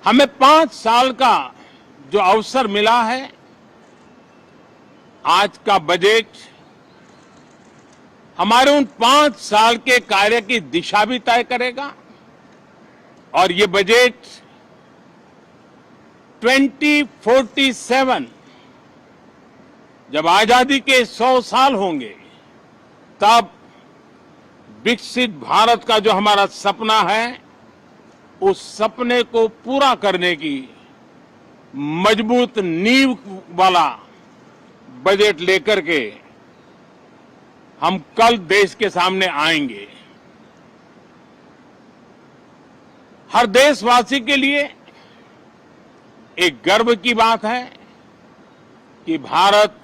हमें 5 साल का जो अवसर मिला है, आज का बजट हमारे उन 5 साल के कार्य की दिशा भी तय करेगा और ये बजट 2047 जब आजादी के 100 साल होंगे, तब विकसित भारत का जो हमारा सपना है, उस सपने को पूरा करने की मजबूत नींव वाला बजट लेकर के हम कल देश के सामने आएंगे। हर देशवासी के लिए एक गर्व की बात है कि भारत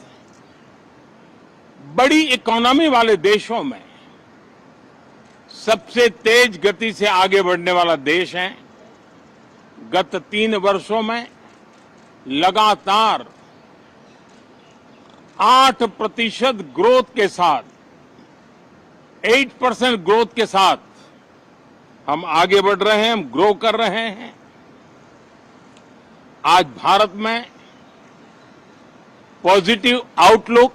बड़ी इकोनॉमी वाले देशों में सबसे तेज गति से आगे बढ़ने वाला देश है। गत 3 वर्षों में लगातार 8% ग्रोथ के साथ, 8% ग्रोथ के साथ हम आगे बढ़ रहे हैं, हम ग्रो कर रहे हैं। आज भारत में पॉजिटिव आउटलुक,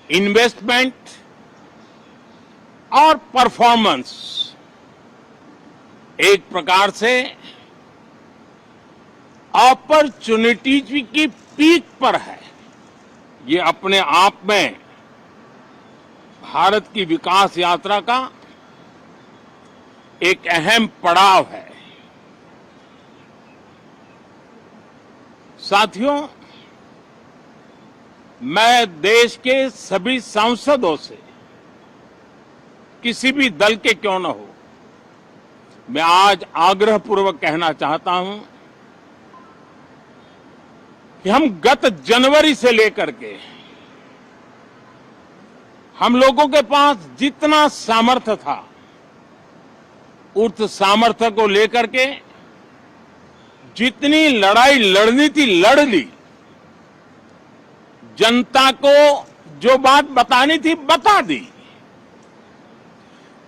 इन्वेस्टमेंट और परफॉर्मेंस एक प्रकार से अपॉर्चुनिटीज की पीक पर है। ये अपने आप में भारत की विकास यात्रा का एक अहम पड़ाव है। साथियों, मैं देश के सभी सांसदों से, किसी भी दल के क्यों न हो, मैं आज आग्रहपूर्वक कहना चाहता हूं कि हम गत जनवरी से लेकर के हम लोगों के पास जितना सामर्थ्य था, उस सामर्थ्य को लेकर के जितनी लड़ाई लड़नी थी लड़ ली। जनता को जो बात बतानी थी बता दी।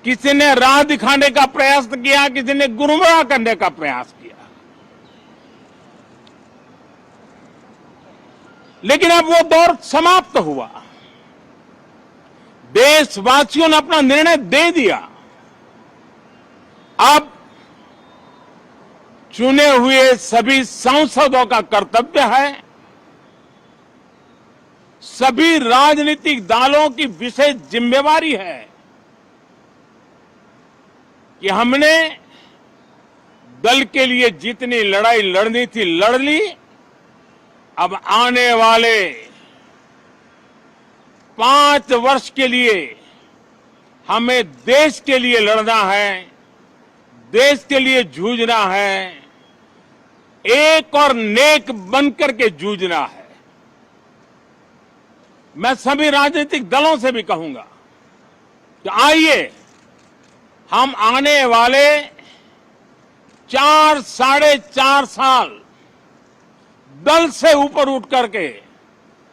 किसी ने राह दिखाने का प्रयास किया, किसी ने गुमराह करने का प्रयास किया, लेकिन अब वो दौर समाप्त हुआ। देशवासियों ने अपना निर्णय दे दिया। अब चुने हुए सभी सांसदों का कर्तव्य है, सभी राजनीतिक दलों की विशेष जिम्मेवारी है कि हमने दल के लिए जितनी लड़ाई लड़नी थी लड़ ली। अब आने वाले 5 वर्ष के लिए हमें देश के लिए लड़ना है, देश के लिए जूझना है, एक और नेक बनकर के जूझना है। मैं सभी राजनीतिक दलों से भी कहूंगा कि आइए हम आने वाले 4 साढ़े 4 साल दल से ऊपर उठ करके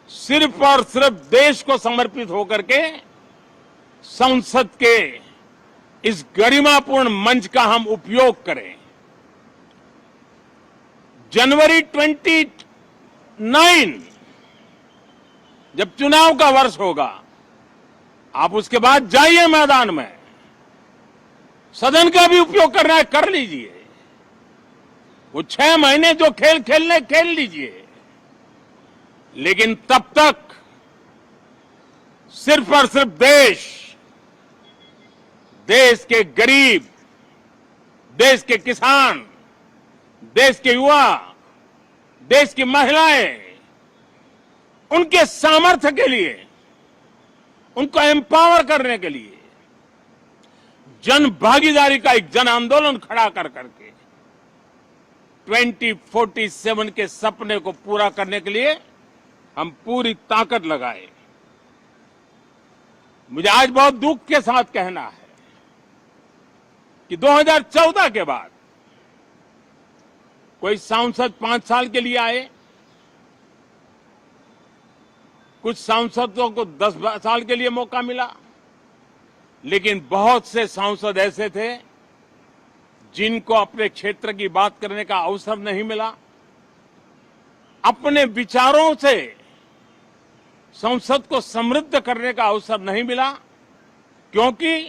सिर्फ और सिर्फ देश को समर्पित होकर के संसद के इस गरिमापूर्ण मंच का हम उपयोग करें। जनवरी 29 जब चुनाव का वर्ष होगा, आप उसके बाद जाइए मैदान में, सदन का भी उपयोग करना है कर लीजिए। वो 6 महीने जो खेल खेलने खेल लीजिए, लेकिन तब तक सिर्फ और सिर्फ देश के गरीब, देश के किसान, देश के युवा, देश की महिलाएं, उनके सामर्थ्य के लिए, उनको एम्पावर करने के लिए जन भागीदारी का एक जन आंदोलन खड़ा कर करके 2047 के सपने को पूरा करने के लिए हम पूरी ताकत लगाए। मुझे आज बहुत दुख के साथ कहना है कि 2014 के बाद कोई सांसद 5 साल के लिए आए, कुछ सांसदों को 10 साल के लिए मौका मिला, लेकिन बहुत से सांसद ऐसे थे जिनको अपने क्षेत्र की बात करने का अवसर नहीं मिला, अपने विचारों से संसद को समृद्ध करने का अवसर नहीं मिला, क्योंकि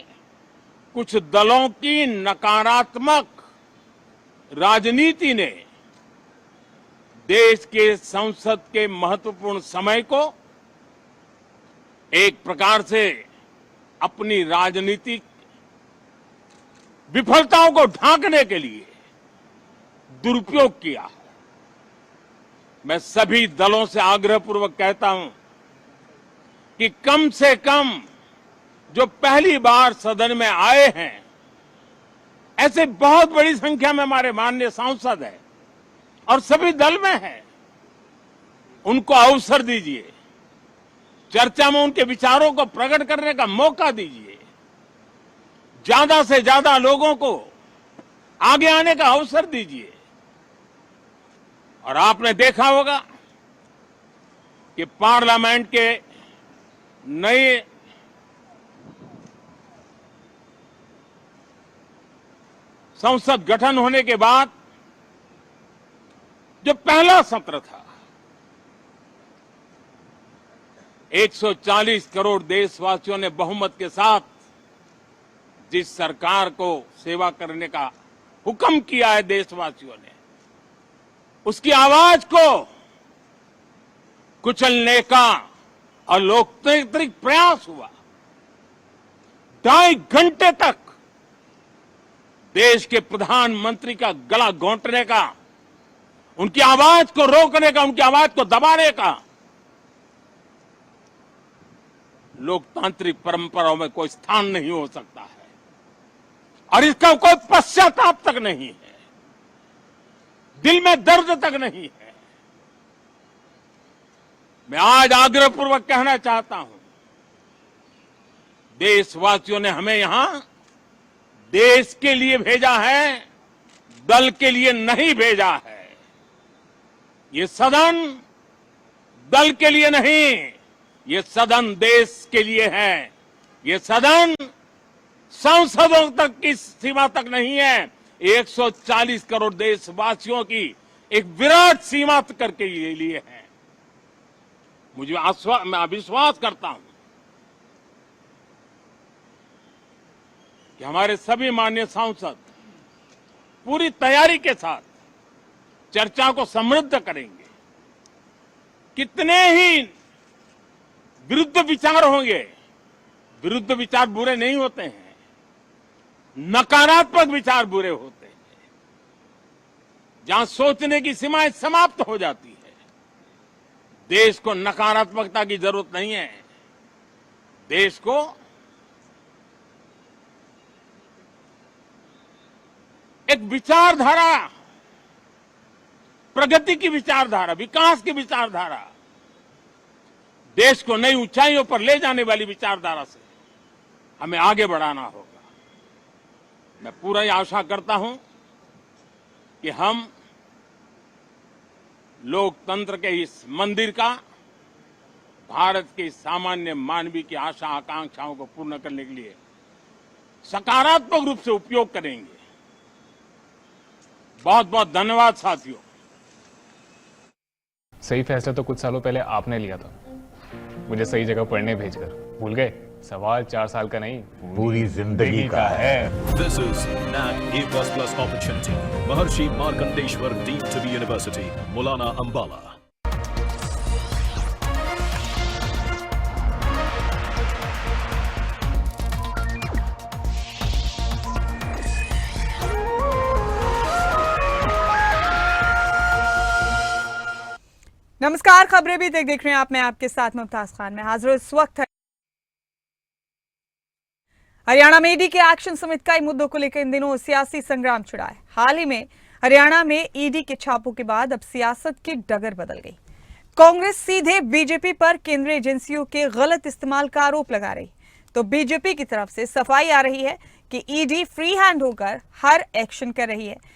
कुछ दलों की नकारात्मक राजनीति ने देश के संसद के महत्वपूर्ण समय को एक प्रकार से अपनी राजनीतिक विफलताओं को ढांकने के लिए दुरुपयोग किया। मैं सभी दलों से आग्रहपूर्वक कहता हूं कि कम से कम जो पहली बार सदन में आए हैं, ऐसे बहुत बड़ी संख्या में हमारे माननीय सांसद हैं और सभी दल में हैं, उनको अवसर दीजिए, चर्चा में उनके विचारों को प्रकट करने का मौका दीजिए, ज्यादा से ज्यादा लोगों को आगे आने का अवसर दीजिए। और आपने देखा होगा कि पार्लियामेंट के नए संसद गठन होने के बाद जो पहला सत्र था, 140 करोड़ देशवासियों ने बहुमत के साथ जिस सरकार को सेवा करने का हुक्म किया है देशवासियों ने, उसकी आवाज को कुचलने का और लोकतांत्रिक प्रयास हुआ। 2.5 घंटे तक देश के प्रधानमंत्री का गला घोंटने का, उनकी आवाज को रोकने का, उनकी आवाज को दबाने का लोकतांत्रिक परंपराओं में कोई स्थान नहीं हो सकता है और इसका कोई पश्चाताप तक नहीं है, दिल में दर्द तक नहीं है। मैं आज आग्रहपूर्वक कहना चाहता हूं, देशवासियों ने हमें यहां देश के लिए भेजा है, दल के लिए नहीं भेजा है। ये सदन दल के लिए नहीं, ये सदन देश के लिए है। ये सदन सांसदों तक की सीमा तक नहीं है, 140 करोड़ देशवासियों की एक विराट सीमा करके ये लिए है। मैं विश्वास करता हूं कि हमारे सभी माननीय सांसद पूरी तैयारी के साथ चर्चा को समृद्ध करेंगे। कितने ही विरुद्ध विचार होंगे, विरुद्ध विचार बुरे नहीं होते हैं, नकारात्मक विचार बुरे होते हैं। जहां सोचने की सीमाएं समाप्त हो जाती है, देश को नकारात्मकता की जरूरत नहीं है। देश को एक विचारधारा, प्रगति की विचारधारा, विकास की विचारधारा, देश को नई ऊंचाइयों पर ले जाने वाली विचारधारा से हमें आगे बढ़ाना होगा। मैं पूरा ही आशा करता हूं कि हम लोकतंत्र के इस मंदिर का भारत के सामान्य मानवीय की आशा आकांक्षाओं को पूर्ण करने के लिए सकारात्मक रूप से उपयोग करेंगे। बहुत बहुत धन्यवाद साथियों। सही फैसला तो कुछ सालों पहले आपने लिया था, मुझे सही जगह पढ़ने भेजकर। भूल गए? सवाल 4 साल का नहीं, पूरी जिंदगी का है। This is NAC A++ opportunity. Maharshi Markandeshwar deemed to be University, Maulana Ambala. नमस्कार, खबरें भी देख रहे हैं आप। मैं आपके साथ मुमताज खान में हाजिर हूं। इस वक्त हरियाणा में ईडी के एक्शन समेत कई मुद्दों को लेकर इन दिनों सियासी संग्राम छिड़ा है। हाल ही में हरियाणा में ईडी के छापों के बाद अब सियासत की डगर बदल गई। कांग्रेस सीधे बीजेपी पर केंद्रीय एजेंसियों के गलत इस्तेमाल का आरोप लगा रही, तो बीजेपी की तरफ से सफाई आ रही है कि ईडी फ्री हैंड होकर हर एक्शन कर रही है।